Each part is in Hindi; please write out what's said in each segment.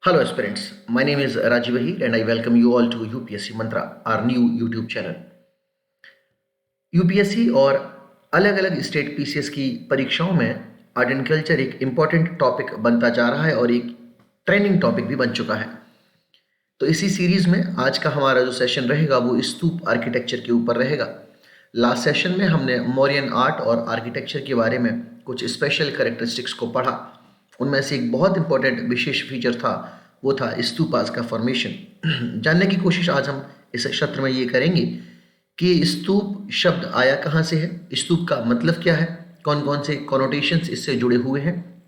Hello aspirants, my name is Rajiv Ahir and I welcome you all to UPSC Mantra, our new YouTube channel. UPSC और अलग अलग स्टेट पीसीएस की परीक्षाओं में आर्ट एंड कल्चर एक इम्पॉर्टेंट टॉपिक बनता जा रहा है और एक ट्रेंडिंग टॉपिक भी बन चुका है। तो इसी सीरीज में आज का हमारा जो सेशन रहेगा वो स्तूप आर्किटेक्चर के ऊपर रहेगा। लास्ट सेशन में हमने मौर्यन आर्ट और आर्किटेक्चर के बारे में कुछ स्पेशल कैरेक्टरिस्टिक्स को पढ़ा। उनमें से एक बहुत इंपॉर्टेंट विशेष फीचर था, वो था स्तूपास का फॉर्मेशन। जानने की कोशिश आज हम इस सत्र में ये करेंगे कि स्तूप शब्द आया कहाँ से है, स्तूप का मतलब क्या है, कौन कौन से कॉनोटेशंस इससे जुड़े हुए हैं,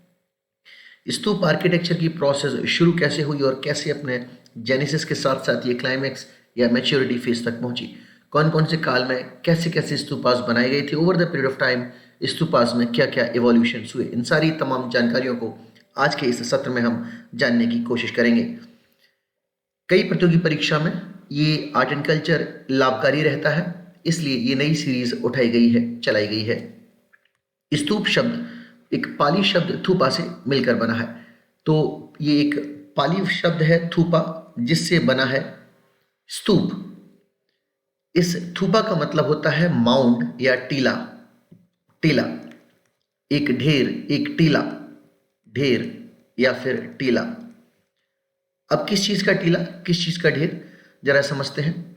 स्तूप आर्किटेक्चर की प्रोसेस शुरू कैसे हुई और कैसे अपने जेनेसिस के साथ साथ ये क्लाइमैक्स या मैच्योरिटी फेज तक पहुंची, कौन कौन से काल में कैसे कैसे स्तूपास बनाए गए थे, over the period of time stupas में क्या क्या इवोल्यूशन हुए। इन सारी तमाम जानकारियों को आज के इस सत्र में हम जानने की कोशिश करेंगे। कई प्रतियोगी परीक्षा में ये आर्ट एंड कल्चर लाभकारी रहता है, इसलिए ये नई सीरीज उठाई गई है, चलाई गई है। स्तूप शब्द एक पाली शब्द थूपा से मिलकर बना है। तो ये एक पाली शब्द है थूपा, जिससे बना है स्तूप। इस थूपा का मतलब होता है माउंड या टीला। टीला एक ढेर, एक टीला, ढेर या फिर टीला। अब किस चीज का टीला, किस चीज का ढेर, जरा समझते हैं।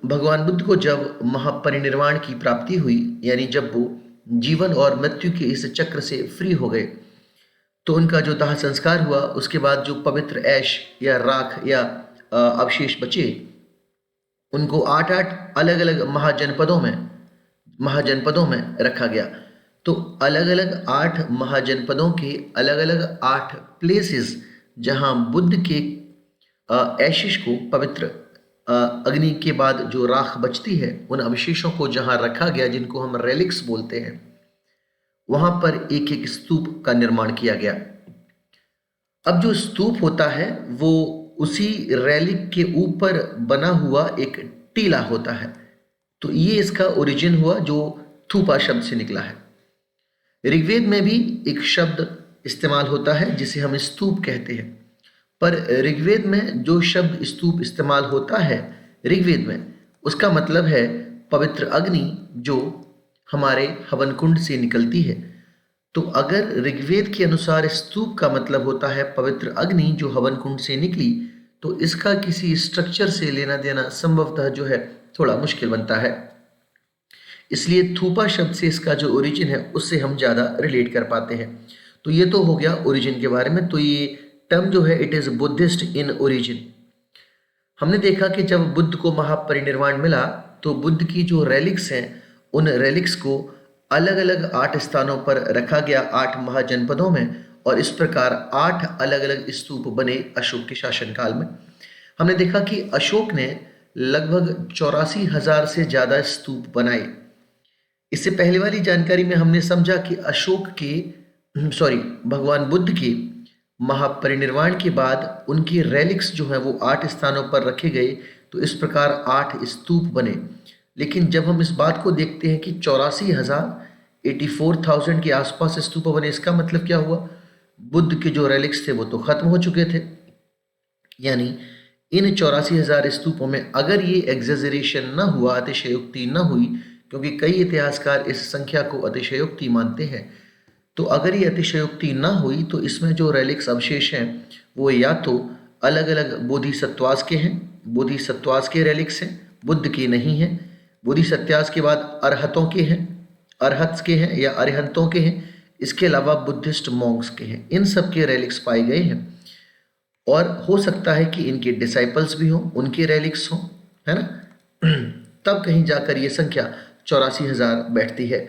भगवान बुद्ध को जब महापरिनिर्वाण की प्राप्ति हुई, यानी जब वो जीवन और मृत्यु के इस चक्र से फ्री हो गए, तो उनका जो दाह संस्कार हुआ, उसके बाद जो पवित्र ऐश या राख या अवशेष बचे, उनको 8 अलग अलग महाजनपदों में रखा गया। तो अलग अलग 8 महाजनपदों के अलग अलग 8 प्लेसेस जहां बुद्ध के ऐशिश को, पवित्र अग्नि के बाद जो राख बचती है, उन अवशेषों को जहां रखा गया, जिनको हम रेलिक्स बोलते हैं, वहां पर एक एक स्तूप का निर्माण किया गया। अब जो स्तूप होता है वो उसी रेलिक के ऊपर बना हुआ एक टीला होता है। तो ये इसका ओरिजिन हुआ जो थूपा शब्द से निकला है। ऋग्वेद में भी एक शब्द इस्तेमाल होता है जिसे हम स्तूप कहते हैं, पर ऋग्वेद में जो शब्द स्तूप इस्तेमाल होता है ऋग्वेद में, उसका मतलब है पवित्र अग्नि जो हमारे हवन कुंड से निकलती है। तो अगर ऋग्वेद के अनुसार स्तूप का मतलब होता है पवित्र अग्नि जो हवन कुंड से निकली, तो इसका किसी स्ट्रक्चर से लेना देना संभवतः जो है थोड़ा मुश्किल बनता है। इसलिए थूपा शब्द से इसका जो ओरिजिन है उससे हम ज़्यादा रिलेट कर पाते हैं। तो ये तो हो गया ओरिजिन के बारे में। तो ये टर्म जो है it is Buddhist in origin. हमने देखा कि जब बुद्ध को महापरिनिर्वाण मिला तो बुद्ध की जो रेलिक्स हैं, उन रेलिक्स को अलग अलग 8 स्थानों पर रखा गया, 8 महाजनपदों में, और इस प्रकार 8 अलग अलग स्तूप बने अशोक के शासनकाल में। हमने देखा कि अशोक ने लगभग 84,000 से ज़्यादा स्तूप बनाए। इससे पहले वाली जानकारी में हमने समझा कि भगवान बुद्ध के महापरिनिर्वाण के बाद उनकी रेलिक्स जो है वो 8 स्थानों पर रखे गए, तो इस प्रकार 8 स्तूप बने। लेकिन जब हम इस बात को देखते हैं कि 84,000 के आसपास स्तूप बने, इसका मतलब क्या हुआ? बुद्ध के जो रेलिक्स थे वो तो खत्म हो चुके थे। यानी इन 84,000 स्तूपों में अगर ये एग्जेजरेशन न हुआ, अतिशयोक्ति न हुई, क्योंकि कई इतिहासकार इस संख्या को अतिशयोक्ति मानते हैं, तो अगर ये अतिशयोक्ति न हुई तो इसमें जो रेलिक्स अवशेष हैं वो या तो अलग अलग बोधिसत्वास के हैं, बोधिसत्वास के रेलिक्स हैं, बुद्ध के नहीं हैं। बोधिसत्वास के बाद अरहतों के हैं, अरहत्स के हैं या अरिहंतों के हैं। इसके अलावा बुद्धिस्ट मॉन्क्स के हैं। इन सब के रेलिक्स पाए गए हैं, और हो सकता है कि इनके डिसाइपल्स भी हों, उनके रेलिक्स हों, है ना। तब कहीं जाकर ये संख्या 84,000 बैठती है।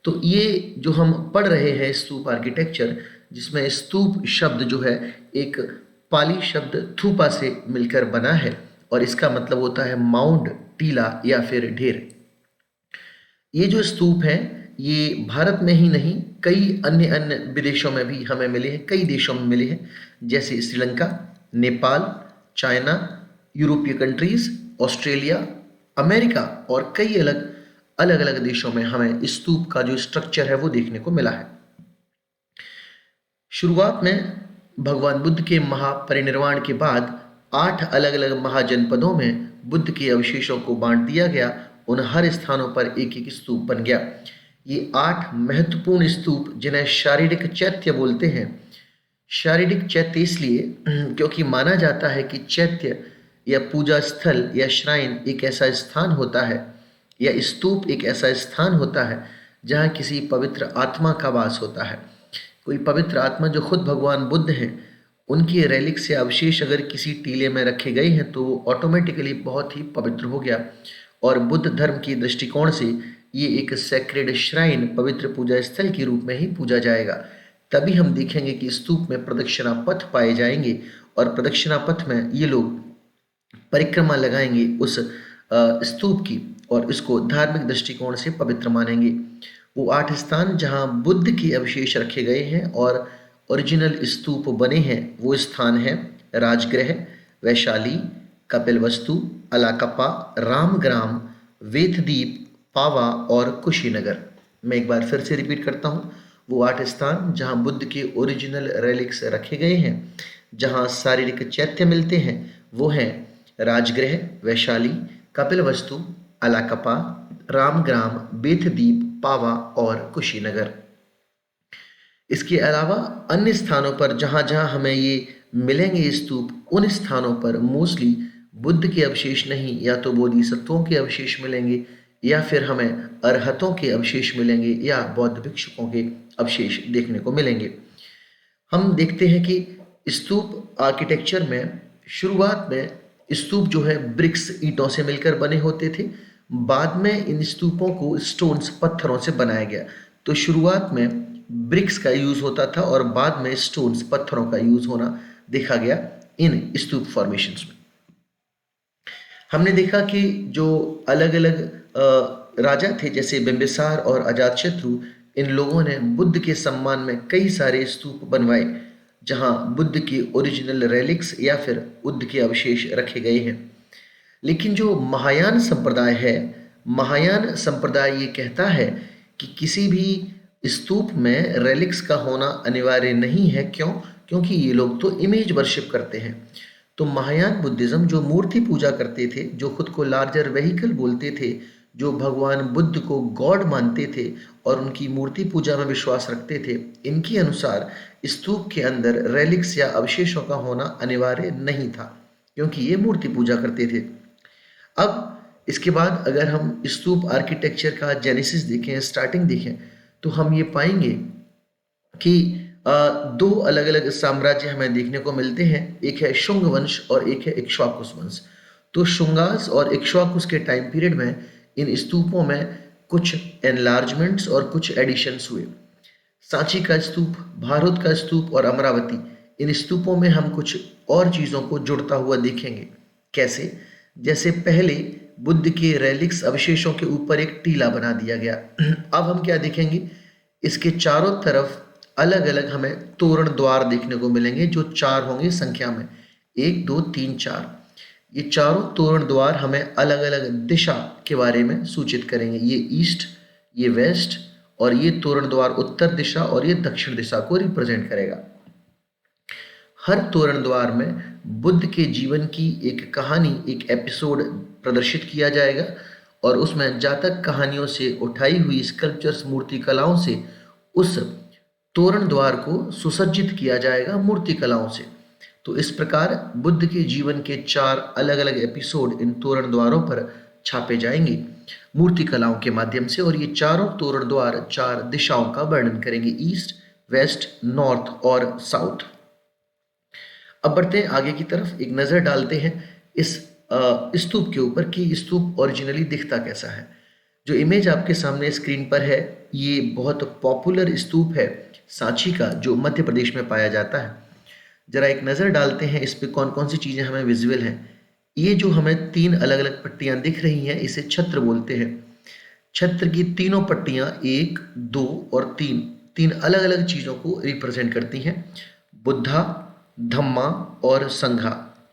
तो ये जो हम पढ़ रहे हैं स्तूप आर्किटेक्चर, जिसमें स्तूप शब्द जो है एक पाली शब्द थूपा से मिलकर बना है, और इसका मतलब होता है माउंड, टीला या फिर ढेर। ये जो स्तूप हैं ये भारत में ही नहीं, कई अन्य विदेशों में भी हमें मिले हैं, कई देशों में मिले हैं, जैसे श्रीलंका, नेपाल, चाइना, यूरोपीय कंट्रीज, ऑस्ट्रेलिया, अमेरिका और कई अलग अलग देशों में हमें स्तूप का जो स्ट्रक्चर है वो देखने को मिला है। शुरुआत में भगवान बुद्ध के महापरिनिर्वाण के बाद 8 अलग अलग महाजनपदों में बुद्ध के अवशेषों को बांट दिया गया। उन हर स्थानों पर एक एक स्तूप बन गया। ये 8 महत्वपूर्ण स्तूप जिन्हें शारीरिक चैत्य बोलते हैं। शारीरिक चैत्य इसलिए क्योंकि माना जाता है कि चैत्य या पूजा स्थल या श्राइन एक ऐसा स्थान होता है या स्तूप एक ऐसा स्थान होता है जहाँ किसी पवित्र आत्मा का वास होता है। कोई पवित्र आत्मा जो खुद भगवान बुद्ध हैं, उनकी रेलिक्स या अवशेष अगर किसी टीले में रखे गए हैं तो वो ऑटोमेटिकली बहुत ही पवित्र हो गया। और बुद्ध धर्म की दृष्टिकोण से ये एक सेक्रेड श्राइन, पवित्र पूजा स्थल के रूप में ही पूजा जाएगा। तभी हम देखेंगे कि स्तूप में प्रदक्षिणा पथ पाए जाएंगे और प्रदक्षिणा पथ में ये लोग परिक्रमा लगाएंगे उस स्तूप की और इसको धार्मिक दृष्टिकोण से पवित्र मानेंगे। वो 8 स्थान जहाँ बुद्ध के अवशेष रखे गए हैं और ओरिजिनल स्तूप बने हैं, वो स्थान है राजगृह, वैशाली, कपिलवस्तु, अलाकप्पा, रामग्राम, वेदद्वीप, पावा और कुशीनगर। मैं एक बार फिर से रिपीट करता हूँ। वो 8 स्थान जहाँ बुद्ध के ओरिजिनल रेलिक्स रखे गए हैं, जहाँ शारीरिक चैत्य मिलते हैं, वो हैं राजगृह, वैशाली, कपिलवस्तु, अलाकप्पा, रामग्राम, बेतद्वीप, पावा और कुशीनगर। इसके अलावा अन्य स्थानों पर जहाँ जहाँ हमें ये मिलेंगे स्तूप, उन स्थानों पर मोस्टली बुद्ध के अवशेष नहीं, या तो बोधिसत्वों के अवशेष मिलेंगे या फिर हमें अरहतों के अवशेष मिलेंगे या बौद्ध भिक्षुकों के अवशेष देखने को मिलेंगे। हम देखते हैं कि स्तूप आर्किटेक्चर में शुरुआत में स्तूप जो है ब्रिक्स, ईंटों से मिलकर बने होते थे। बाद में इन स्तूपों को स्टोन्स, पत्थरों से बनाया गया। तो शुरुआत में ब्रिक्स का यूज होता था और बाद में स्टोन्स, पत्थरों का यूज होना देखा गया इन स्तूप फॉर्मेशंस में। हमने देखा कि जो अलग अलग राजा थे जैसे बिंबिसार और अजातशत्रु, इन लोगों ने बुद्ध के सम्मान में कई सारे स्तूप बनवाए जहां बुद्ध के ओरिजिनल रेलिक्स या फिर बुद्ध के अवशेष रखे गए हैं। लेकिन जो महायान संप्रदाय है, महायान संप्रदाय ये कहता है कि किसी भी स्तूप में रेलिक्स का होना अनिवार्य नहीं है। क्यों? क्योंकि ये लोग तो इमेज वर्शिप करते हैं। तो महायान बुद्धिज्म जो मूर्ति पूजा करते थे, जो खुद को लार्जर व्हीकल बोलते थे, जो भगवान बुद्ध को गॉड मानते थे और उनकी मूर्ति पूजा में विश्वास रखते थे, इनके अनुसार स्तूप के अंदर रेलिक्स या अवशेषों का होना अनिवार्य नहीं था, क्योंकि ये मूर्ति पूजा करते थे। अब इसके बाद अगर हम स्तूप आर्किटेक्चर का जेनेसिस देखें, स्टार्टिंग देखें, तो हम ये पाएंगे कि दो अलग अलग साम्राज्य हमें देखने को मिलते हैं। एक है शुंग वंश और एक है इक्ष्वाकुस वंश। तो शुंगास और इक्ष्वाकुस के टाइम पीरियड में इन स्तूपों में कुछ एनलार्जमेंट्स और कुछ एडिशंस हुए। सांची का स्तूप, भारत का स्तूप और अमरावती, इन स्तूपों में हम कुछ और चीज़ों को जुड़ता हुआ देखेंगे। कैसे? जैसे पहले बुद्ध के रेलिक्स अवशेषों के ऊपर एक टीला बना दिया गया। अब हम क्या देखेंगे? इसके चारों तरफ अलग अलग हमें तोरण द्वार देखने को मिलेंगे, जो 4 होंगे संख्या में, 1 2 3 4। ये चारों तोरण द्वार हमें अलग अलग दिशा के बारे में सूचित करेंगे। ये ईस्ट, ये वेस्ट और ये तोरण द्वार उत्तर दिशा और ये दक्षिण दिशा को रिप्रेजेंट करेगा। हर तोरण द्वार में बुद्ध के जीवन की एक कहानी, एक एपिसोड प्रदर्शित किया जाएगा और उसमें जातक कहानियों से उठाई हुई स्कल्पचर्स, मूर्ति कलाओं से उस तोरण द्वार को सुसज्जित किया जाएगा मूर्ति कलाओं से। तो इस प्रकार बुद्ध के जीवन के 4 अलग अलग एपिसोड इन तोरण द्वारों पर छापे जाएंगे मूर्ति कलाओं के माध्यम से, और ये चारों तोरण द्वार 4 दिशाओं का वर्णन करेंगे, ईस्ट, वेस्ट, नॉर्थ और साउथ। अब बढ़ते हैं आगे की तरफ, एक नज़र डालते हैं इस स्तूप के ऊपर कि स्तूप ओरिजिनली दिखता कैसा है। जो इमेज आपके सामने स्क्रीन पर है, ये बहुत पॉपुलर स्तूप है सांची का, जो मध्य प्रदेश में पाया जाता है। जरा एक नज़र डालते हैं इस पे कौन कौन सी चीज़ें हमें विजुअल हैं। ये जो हमें 3 अलग अलग पट्टियाँ दिख रही हैं, इसे छत्र बोलते हैं। छत्र की तीनों पट्टियाँ 1 2 और 3 अलग अलग चीज़ों को रिप्रेजेंट करती हैं, बुद्धा, धम्मा और संघा।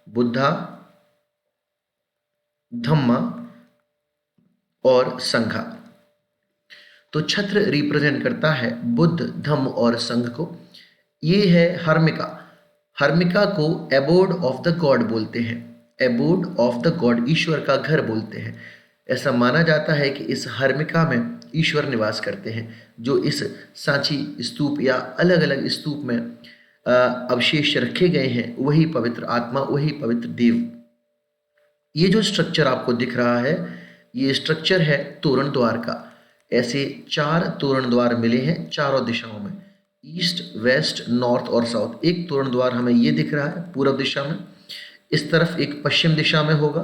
बुद्धा, धम्मा और संघा। तो छत्र रिप्रेजेंट करता है बुद्ध, धम्म और संघ को। ये है हर्मिका। हर्मिका को एबोर्ड ऑफ द गॉड बोलते हैं। एबोर्ड ऑफ द गॉड, ईश्वर का घर बोलते हैं। ऐसा माना जाता है कि इस हर्मिका में ईश्वर निवास करते हैं। जो इस सांची स्तूप या अलग अलग स्तूप में अवशेष रखे गए हैं, वही पवित्र आत्मा, वही पवित्र देव। ये जो स्ट्रक्चर आपको दिख रहा है, ये स्ट्रक्चर है तोरण द्वार का। ऐसे 4 तोरण द्वार मिले हैं चारों दिशाओं में, ईस्ट, वेस्ट, नॉर्थ और साउथ। एक तोरण द्वार हमें ये दिख रहा है पूर्व दिशा में, इस तरफ एक पश्चिम दिशा में होगा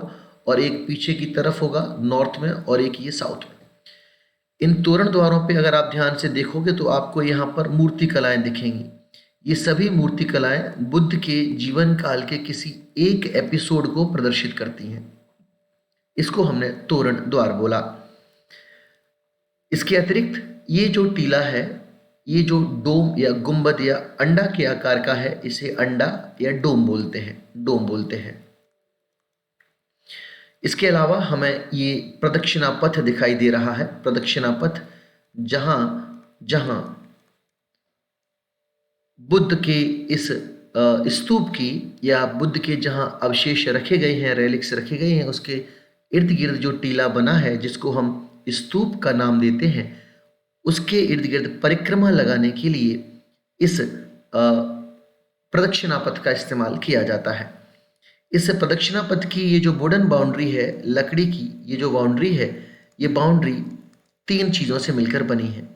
और एक पीछे की तरफ होगा नॉर्थ में, और एक ये साउथ में। इन तोरण द्वारों पे अगर आप ध्यान से देखोगे तो आपको यहाँ पर मूर्ति कलाएं दिखेंगी। ये सभी मूर्ति कलाएं बुद्ध के जीवन काल के किसी एक एपिसोड को प्रदर्शित करती हैं। इसको हमने तोरण द्वार बोला। इसके अतिरिक्त ये जो टीला है, ये जो डोम या गुंबद या अंडा के आकार का है, इसे अंडा या डोम बोलते हैं, डोम बोलते हैं। इसके अलावा हमें ये प्रदक्षिणा पथ दिखाई दे रहा है। प्रदक्षिणा पथ जहां जहां बुद्ध के इस स्तूप की या बुद्ध के जहां अवशेष रखे गए हैं, रेलिक्स रखे गए हैं, उसके इर्द गिर्द जो टीला बना है, जिसको हम स्तूप का नाम देते हैं, उसके इर्द गिर्द परिक्रमा लगाने के लिए इस प्रदक्षिणा पथ का इस्तेमाल किया जाता है। इस प्रदक्षिणा पथ की ये जो वुडन बाउंड्री है, लकड़ी की ये जो बाउंड्री है, ये बाउंड्री 3 चीज़ों से मिलकर बनी है।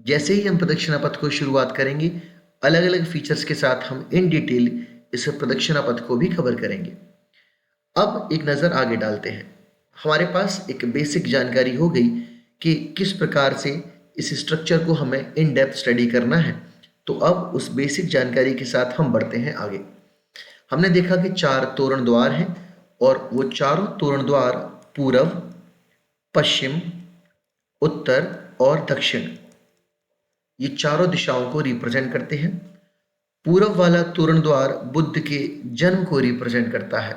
जैसे ही हम प्रदक्षिणा पथ को शुरुआत करेंगे, अलग अलग फीचर्स के साथ हम इन डिटेल इस प्रदक्षिणा पथ को भी कवर करेंगे। अब एक नज़र आगे डालते हैं। हमारे पास एक बेसिक जानकारी हो गई कि किस प्रकार से इस स्ट्रक्चर को हमें इन डेप्थ स्टडी करना है। तो अब उस बेसिक जानकारी के साथ हम बढ़ते हैं आगे। हमने देखा कि 4 तोरण द्वार हैं और वो चारों तोरण द्वार पूर्व, पश्चिम, उत्तर और दक्षिण, ये चारों दिशाओं को रिप्रेजेंट करते हैं। पूर्व वाला तोरण द्वार बुद्ध के जन्म को रिप्रेजेंट करता है,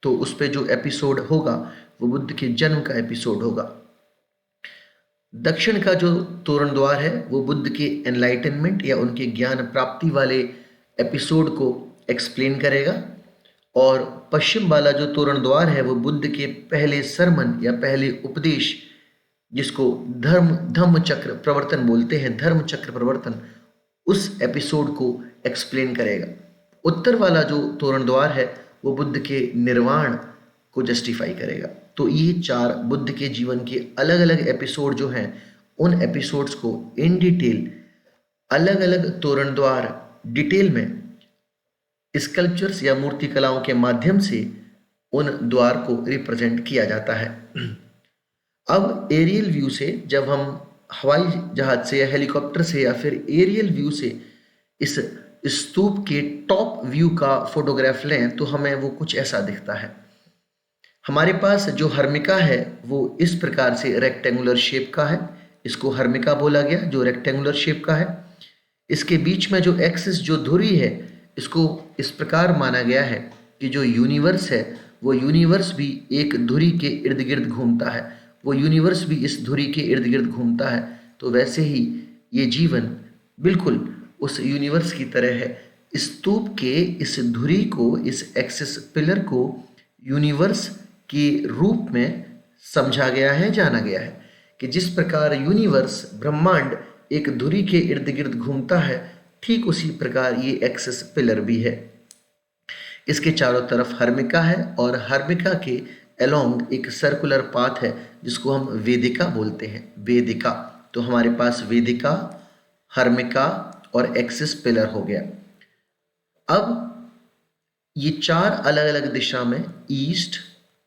तो उस पे जो एपिसोड होगा वो बुद्ध के जन्म का एपिसोड होगा। दक्षिण का जो तोरण द्वार है वो बुद्ध के एनलाइटनमेंट या उनके ज्ञान प्राप्ति वाले एपिसोड को एक्सप्लेन करेगा। और पश्चिम वाला जो तोरण द्वार है वो बुद्ध के पहले सरमन या पहले उपदेश, जिसको धम्म चक्र प्रवर्तन बोलते हैं, धर्म चक्र प्रवर्तन, उस एपिसोड को एक्सप्लेन करेगा। उत्तर वाला जो तोरण द्वार है वो बुद्ध के निर्वाण को जस्टिफाई करेगा। तो ये 4 बुद्ध के जीवन के अलग अलग एपिसोड जो हैं, उन एपिसोड्स को इन डिटेल अलग अलग तोरण द्वार डिटेल में स्कल्पचर्स या मूर्ति कलाओं के माध्यम से उन द्वार को रिप्रेजेंट किया जाता है। अब एरियल व्यू से, जब हम हवाई जहाज से या हेलीकॉप्टर से या फिर एरियल व्यू से इस स्तूप के टॉप व्यू का फोटोग्राफ लें, तो हमें वो कुछ ऐसा दिखता है। हमारे पास जो हर्मिका है वो इस प्रकार से रेक्टेंगुलर शेप का है, इसको हर्मिका बोला गया, जो रेक्टेंगुलर शेप का है। इसके बीच में जो एक्सिस, जो धुरी है, इसको इस प्रकार माना गया है कि जो यूनिवर्स है वो यूनिवर्स भी एक धुरी के इर्द गिर्द घूमता है, वो यूनिवर्स भी इस धुरी के इर्द गिर्द घूमता है। तो वैसे ही ये जीवन बिल्कुल उस यूनिवर्स की तरह है। स्तूप के इस धुरी को, इस एक्सिस पिलर को यूनिवर्स के रूप में समझा गया है, जाना गया है कि जिस प्रकार यूनिवर्स, ब्रह्मांड एक धुरी के इर्द गिर्द घूमता है, ठीक उसी प्रकार ये एक्सिस पिलर भी है। इसके चारों तरफ हर्मिका है और हर्मिका के अलोंग एक सर्कुलर पाथ है जिसको हम वेदिका बोलते हैं, वेदिका। तो हमारे पास वेदिका, हर्मिका और एक्सिस पिलर हो गया। अब ये 4 अलग अलग दिशा में, ईस्ट,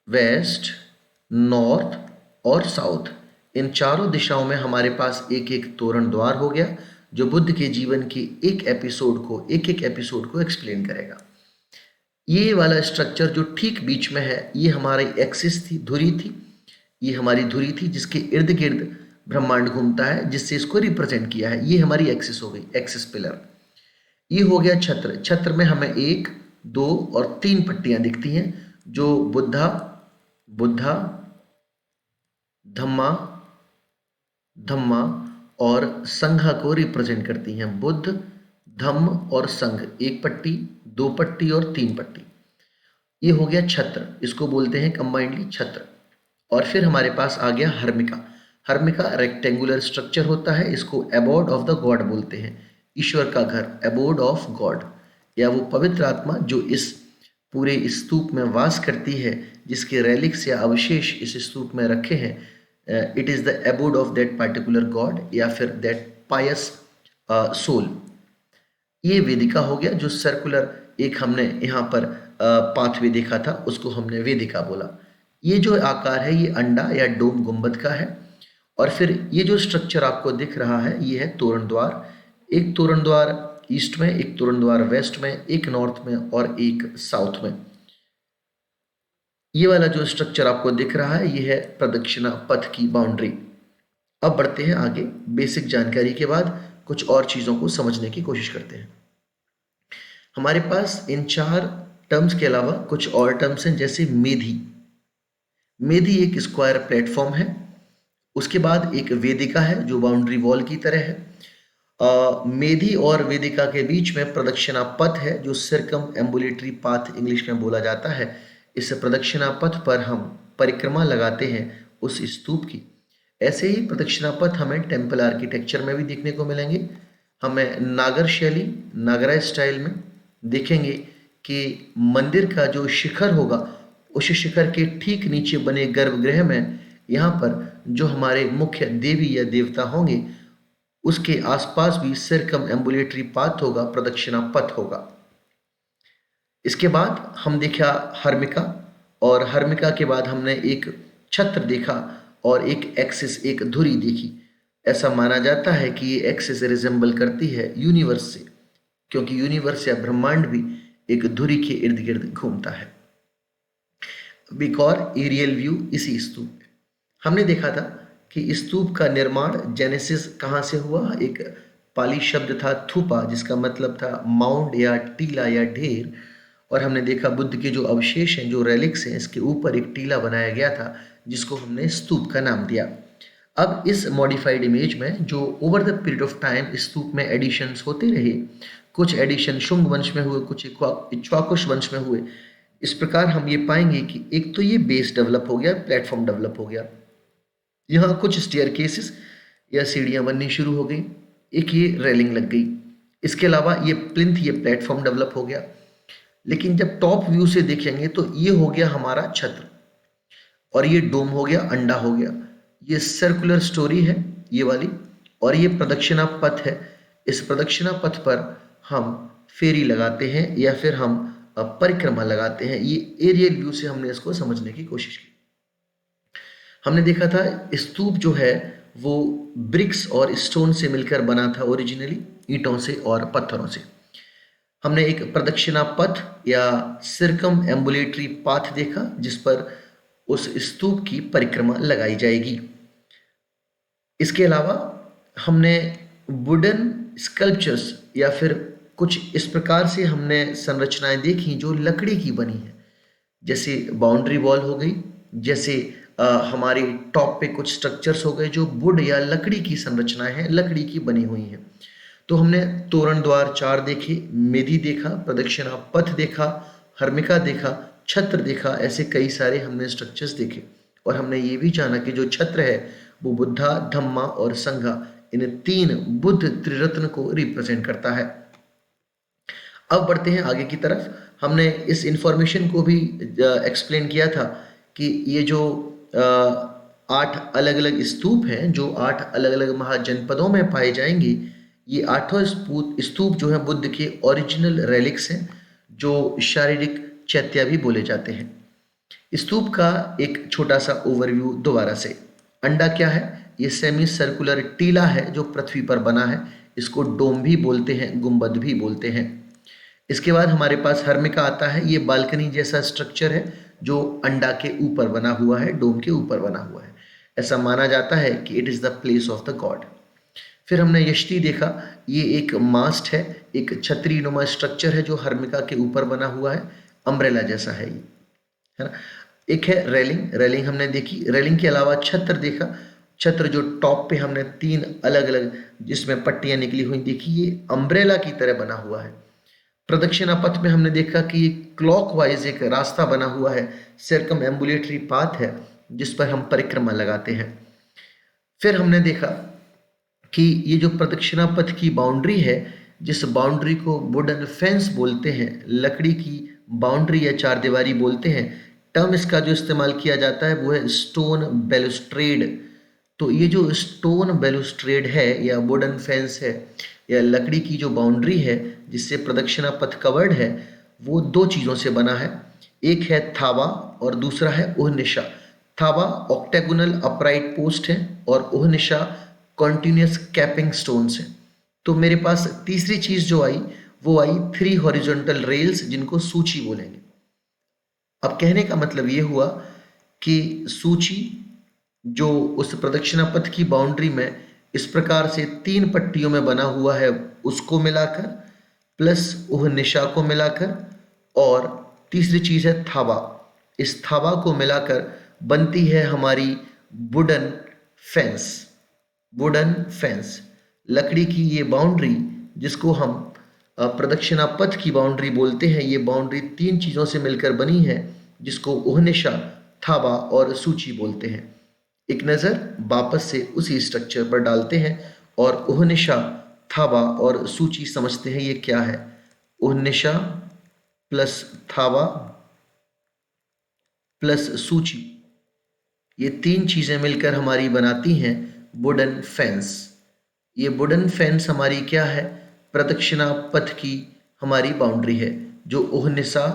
वेस्ट, नॉर्थ और साउथ, इन चारों दिशाओं में हमारे पास एक एक तोरण द्वार हो गया, जो बुद्ध के जीवन की एक एक एपिसोड को एक्सप्लेन करेगा। ये वाला स्ट्रक्चर जो ठीक बीच में है, ये हमारी एक्सिस थी, धुरी थी, ये हमारी धुरी थी जिसके इर्द गिर्द ब्रह्मांड घूमता है, जिससे इसको रिप्रेजेंट किया है। ये हमारी एक्सिस हो गई, एक्सिस पिलर। ये हो गया छत्र। छत्र में हमें 1, 2 और 3 पट्टियां दिखती हैं जो बुद्धा, धम्मा और संघा को रिप्रेजेंट करती हैं। बुद्ध, धम्म और संघ, एक पट्टी, 2 पट्टी और 3 पट्टी। ये हो गया छत्र, इसको बोलते हैं कंबाइंडली छत्र। और फिर हमारे पास आ गया हर्मिका। हर्मिका रेक्टेंगुलर स्ट्रक्चर होता है, इसको एबोर्ड ऑफ द गॉड बोलते हैं, ईश्वर का घर, एबोर्ड ऑफ गॉड, या वो पवित्र आत्मा जो इस पूरे स्तूप में वास करती है, जिसके रेलिक्स या अवशेष इस स्तूप में रखे हैं। It is the abode of that particular God या फिर दैट पायस सोल। ये वेदिका हो गया, जो सर्कुलर एक हमने यहाँ पर पाथवे देखा था, उसको हमने वेदिका बोला। ये जो आकार है ये अंडा या डोम गुंबद का है। और फिर ये जो स्ट्रक्चर आपको दिख रहा है ये है तोरण द्वार। एक तोरण द्वार ईस्ट में, एक तोरण द्वार वेस्ट में, एक नॉर्थ में और एक साउथ में। ये वाला जो स्ट्रक्चर आपको दिख रहा है ये है प्रदक्षिणा पथ की बाउंड्री। अब बढ़ते हैं आगे, बेसिक जानकारी के बाद कुछ और चीज़ों को समझने की कोशिश करते हैं। हमारे पास इन 4 टर्म्स के अलावा कुछ और टर्म्स हैं, जैसे मेधी। मेधी एक स्क्वायर प्लेटफॉर्म है। उसके बाद एक वेदिका है जो बाउंड्री वॉल की तरह है। मेधी और वेदिका के बीच में प्रदक्षिणा पथ है, जो सर्कम एम्बुलेटरी पाथ इंग्लिश में बोला जाता है। इस प्रदक्षिणा पथ पर हम परिक्रमा लगाते हैं उस स्तूप की। ऐसे ही प्रदक्षिणा पथ हमें टेम्पल आर्किटेक्चर में भी देखने को मिलेंगे। हमें नागर शैली, नागरा स्टाइल में देखेंगे कि मंदिर का जो शिखर होगा, उस शिखर के ठीक नीचे बने गर्भगृह में यहाँ पर जो हमारे मुख्य देवी या देवता होंगे, उसके आसपास भी सर्कम एम्बुलेटरी पाथ होगा, प्रदक्षिणा पथ होगा। इसके बाद हम देखा हर्मिका, और हर्मिका के बाद हमने एक छत्र देखा और एक एक्सिस, एक धुरी देखी। ऐसा माना जाता है कि ये एक्सिस रिजेंबल करती है यूनिवर्स से, क्योंकि यूनिवर्स या ब्रह्मांड भी एक धुरी के इर्द गिर्द घूमता है। अब एक और एरियल व्यू इसी स्तूप में हमने देखा था कि स्तूप का निर्माण जेनेसिस कहाँ से हुआ। एक पाली शब्द था थुपा, जिसका मतलब था माउंड या टीला या ढेर। और हमने देखा बुद्ध के जो अवशेष हैं, जो रेलिक्स हैं, इसके ऊपर एक टीला बनाया गया था जिसको हमने स्तूप का नाम दिया। अब इस मॉडिफाइड इमेज में जो over the period of time stupa में एडिशंस होते रहे, कुछ एडिशन शुंग वंश में हुए, कुछ इक्ष्वाकुश वंश में हुए। इस प्रकार हम ये पाएंगे कि एक तो ये बेस डेवलप हो गया, प्लेटफॉर्म डेवलप हो गया, यहाँ कुछ स्टेयरकेसेस या सीढ़ियाँ बननी शुरू हो गई, एक ये रेलिंग लग गई। इसके अलावा ये प्लिंथ, ये प्लेटफॉर्म डेवलप हो गया। लेकिन जब टॉप व्यू से देखेंगे तो ये हो गया हमारा छत्र, और ये डोम हो गया, अंडा हो गया। ये सर्कुलर स्टोरी है ये वाली, और ये प्रदक्षिणा पथ है। इस प्रदक्षिणा पथ पर हम फेरी लगाते हैं या फिर हम परिक्रमा लगाते हैं। ये एरियल व्यू से हमने इसको समझने की कोशिश की। हमने देखा था स्तूप जो है वो ब्रिक्स और स्टोन से मिलकर बना था ओरिजिनली, ईंटों से और पत्थरों से। हमने एक प्रदक्षिणा पथ या सर्कम एम्बुलेटरी पाथ देखा, जिस पर उस स्तूप की परिक्रमा लगाई जाएगी। इसके अलावा हमने वुडन स्कल्पचर्स या फिर कुछ इस प्रकार से हमने संरचनाएं देखी जो लकड़ी की बनी है, जैसे बाउंड्री वॉल हो गई, जैसे हमारे टॉप पे कुछ स्ट्रक्चर्स हो गए जो वुड या लकड़ी की संरचनाएं हैं, लकड़ी की बनी हुई हैं। तो हमने तोरण द्वार 4 देखे, मेधी देखा, प्रदक्षिणा पथ देखा, हर्मिका देखा, छत्र देखा। ऐसे कई सारे हमने स्ट्रक्चर्स देखे, और हमने ये भी जाना कि जो छत्र है वो बुद्धा, धम्मा और संघा, इन 3 बुद्ध त्रिरत्न को रिप्रेजेंट करता है। अब बढ़ते हैं आगे की तरफ। हमने इस इंफॉर्मेशन को भी एक्सप्लेन किया था कि ये जो 8 अलग अलग स्तूप हैं, जो 8 अलग अलग महाजनपदों में पाए जाएंगे, ये 8 स्तूप जो है बुद्ध के ओरिजिनल रेलिक्स हैं, जो शारीरिक चैत्य भी बोले जाते हैं। स्तूप का एक छोटा सा ओवरव्यू दोबारा से। अंडा क्या है? ये सेमी सर्कुलर टीला है जो पृथ्वी पर बना है। इसको डोम भी बोलते हैं, गुंबद भी बोलते हैं। इसके बाद हमारे पास हर्मिका आता है। ये बालकनी जैसा स्ट्रक्चर है जो अंडा के ऊपर बना हुआ है, डोम के ऊपर बना हुआ है। ऐसा माना जाता है कि it is the place of the God. फिर हमने यष्टि देखा। ये एक मास्ट है, एक छतरी नुमा स्ट्रक्चर है जो हर्मिका के ऊपर बना हुआ है, अम्ब्रेला जैसा है ये, है ना। एक है रेलिंग, रेलिंग हमने देखी। रेलिंग के अलावा छत्र देखा। छत्र जो टॉप पे हमने 3 अलग अलग जिसमें पट्टियां निकली हुई देखी, ये अम्ब्रेला की तरह बना हुआ है। प्रदक्षिणा पथ में हमने देखा कि क्लॉकवाइज एक रास्ता बना हुआ है, सर्कम एम्बुलेटरी पाथ है जिस पर हम परिक्रमा लगाते हैं। फिर हमने देखा कि ये जो प्रदक्षिणा पथ की बाउंड्री है, जिस बाउंड्री को वुडन फेंस बोलते हैं, लकड़ी की बाउंड्री या चारदीवारी बोलते हैं, टर्म इसका जो इस्तेमाल किया जाता है वो है स्टोन बैलुस्ट्रेड। तो ये जो स्टोन बैलुस्ट्रेड है या वुडन फेंस है या लकड़ी की जो बाउंड्री है जिससे प्रदक्षिणा पथ कवर्ड है, वो दो चीज़ों से बना है। एक है थावा और दूसरा है ओहनिशा। थावा ऑक्टेगोनल अपराइट पोस्ट है और ओहनिशा कॉन्टिन्यूस कैपिंग स्टोन्स है। तो मेरे पास तीसरी चीज़ जो आई वो आई 3 हॉरिजॉन्टल रेल्स जिनको सूची बोलेंगे। अब कहने का मतलब ये हुआ कि सूची जो उस प्रदक्षिणा पथ की बाउंड्री में इस प्रकार से 3 पट्टियों में बना हुआ है, उसको मिलाकर प्लस वह निशा को मिलाकर और तीसरी चीज़ है थावा, इस थावा को मिलाकर बनती है हमारी वुडन फेंस। वुडन फेंस लकड़ी की ये बाउंड्री जिसको हम प्रदक्षिणा पथ की बाउंड्री बोलते हैं, ये बाउंड्री 3 चीज़ों से मिलकर बनी है जिसको ओहनिशा, थावा और सूची बोलते हैं। एक नज़र वापस से उसी स्ट्रक्चर पर डालते हैं और ओहनिशा, थावा और सूची समझते हैं ये क्या है। ओहनिशा प्लस थावा प्लस सूची, ये 3 चीज़ें मिलकर हमारी बनाती हैं वुडन फेंस। ये वुडन फेंस हमारी क्या है, प्रदक्षिणा पथ की हमारी बाउंड्री है जो ओहनिशा,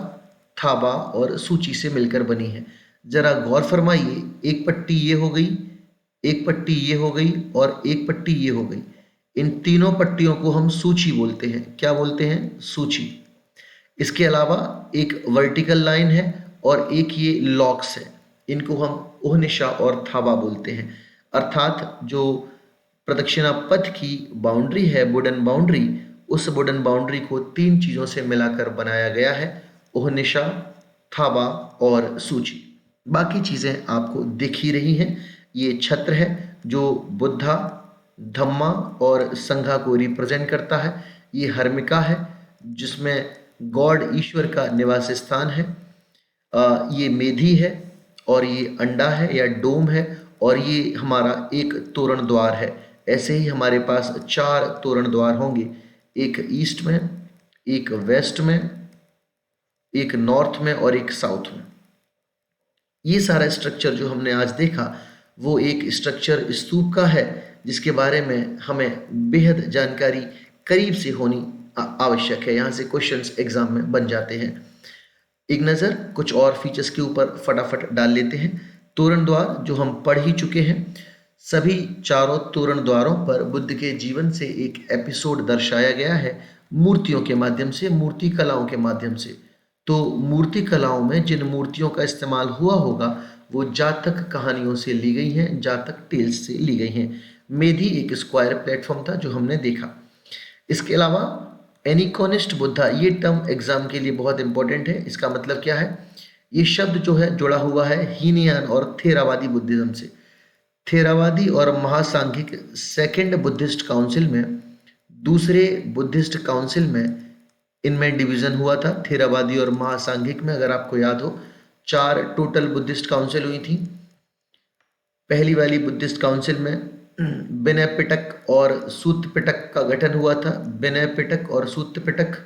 थाबा और सूची से मिलकर बनी है। जरा गौर फरमाइए, एक पट्टी ये हो गई, एक पट्टी ये हो गई और एक पट्टी ये हो गई। इन तीनों पट्टियों को हम सूची बोलते हैं। क्या बोलते हैं? सूची। इसके अलावा एक वर्टिकल लाइन है और एक ये लॉक्स है, इनको हम ओहनिशा और थाबा बोलते हैं। अर्थात जो प्रदक्षिणा पथ की बाउंड्री है, वुडन बाउंड्री, उस वुडन बाउंड्री को 3 चीज़ों से मिलाकर बनाया गया है, ओहनिशा, थाबा और सूची। बाकी चीज़ें आपको दिख ही रही हैं। ये छत्र है जो बुद्धा, धम्मा और संघा को रिप्रेजेंट करता है। ये हर्मिका है जिसमें गॉड ईश्वर का निवास स्थान है। ये मेधी है और ये अंडा है या डोम है और ये हमारा एक तोरण द्वार है। ऐसे ही हमारे पास 4 तोरण द्वार होंगे, एक ईस्ट में, एक वेस्ट में, एक नॉर्थ में और एक साउथ में। ये सारा स्ट्रक्चर जो हमने आज देखा वो एक स्ट्रक्चर स्तूप का है जिसके बारे में हमें बेहद जानकारी करीब से होनी आवश्यक है। यहाँ से क्वेश्चंस एग्जाम में बन जाते हैं। एक नज़र कुछ और फीचर्स के ऊपर फटाफट डाल लेते हैं। तोरण द्वार जो हम पढ़ ही चुके हैं, सभी 4 तोरण द्वारों पर बुद्ध के जीवन से एक एपिसोड दर्शाया गया है मूर्तियों के माध्यम से, मूर्ति कलाओं के माध्यम से। तो मूर्ति कलाओं में जिन मूर्तियों का इस्तेमाल हुआ होगा वो जातक कहानियों से ली गई हैं, जातक टेल्स से ली गई हैं। मेधी एक स्क्वायर प्लेटफॉर्म था जो हमने देखा। इसके अलावा एनिकोनिस्ट बुद्धा, ये टर्म एग्जाम के लिए बहुत इंपॉर्टेंट है। इसका मतलब क्या है? ये शब्द जो है जुड़ा हुआ है हीनयान और थेरावादी बुद्धिज्म से। थेरावादी और महासांघिक सेकेंड बुद्धिस्ट काउंसिल में, दूसरे बुद्धिस्ट काउंसिल में इनमें डिवीजन हुआ था, थेरावादी और महासांघिक में। अगर आपको याद हो 4 टोटल बुद्धिस्ट काउंसिल हुई थी। पहली वाली बुद्धिस्ट काउंसिल में विनय पिटक और सूत पिटक का गठन हुआ था, विनय पिटक और सूत पिटक।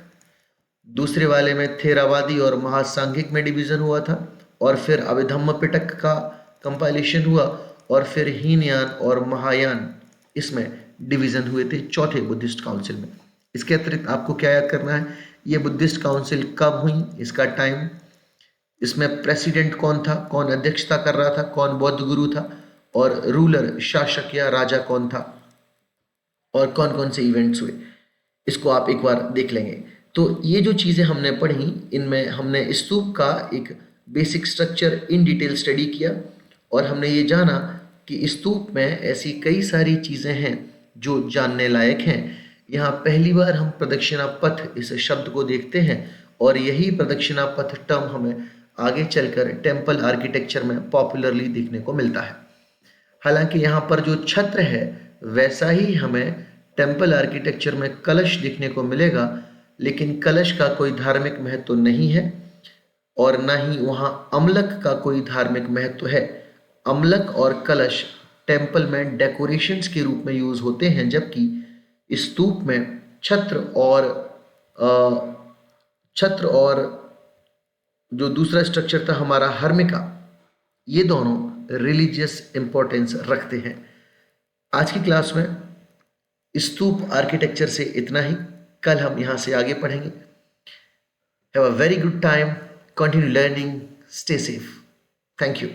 दूसरे वाले में थेरावादी और महासांघिक में डिवीजन हुआ था और फिर अभिधम्म पिटक का कंपाइलेशन हुआ और फिर हीनयान और महायान इसमें डिवीजन हुए थे चौथे बुद्धिस्ट काउंसिल में। इसके अतिरिक्त आपको क्या याद करना है, ये बुद्धिस्ट काउंसिल कब हुई, इसका टाइम, इसमें प्रेसिडेंट कौन था, कौन अध्यक्षता कर रहा था, कौन बौद्ध गुरु था और रूलर शासक या राजा कौन था और कौन कौन से इवेंट्स हुए, इसको आप एक बार देख लेंगे। तो ये जो चीज़ें हमने पढ़ी, इनमें हमने स्तूप का एक basic structure in detail study किया और हमने ये जाना कि स्तूप में ऐसी कई सारी चीज़ें हैं जो जानने लायक हैं। यहाँ पहली बार हम प्रदक्षिणा पथ इस शब्द को देखते हैं और यही प्रदक्षिणा पथ टर्म हमें आगे चलकर टेम्पल आर्किटेक्चर में पॉपुलरली देखने को मिलता है। हालांकि यहाँ पर जो छत्र है वैसा ही हमें टेम्पल आर्किटेक्चर में कलश देखने को मिलेगा, लेकिन कलश का कोई धार्मिक महत्व नहीं है और ना ही वहाँ अमलक का कोई धार्मिक महत्व है। अमलक और कलश टेम्पल में डेकोरेशंस के रूप में यूज होते हैं, जबकि स्तूप में छत्र और जो दूसरा स्ट्रक्चर था हमारा हर्मिका, ये दोनों रिलीजियस इंपॉर्टेंस रखते हैं। आज की क्लास में स्तूप आर्किटेक्चर से इतना ही। कल हम यहाँ से आगे पढ़ेंगे। Have a very good time, continue learning, stay safe. Thank you.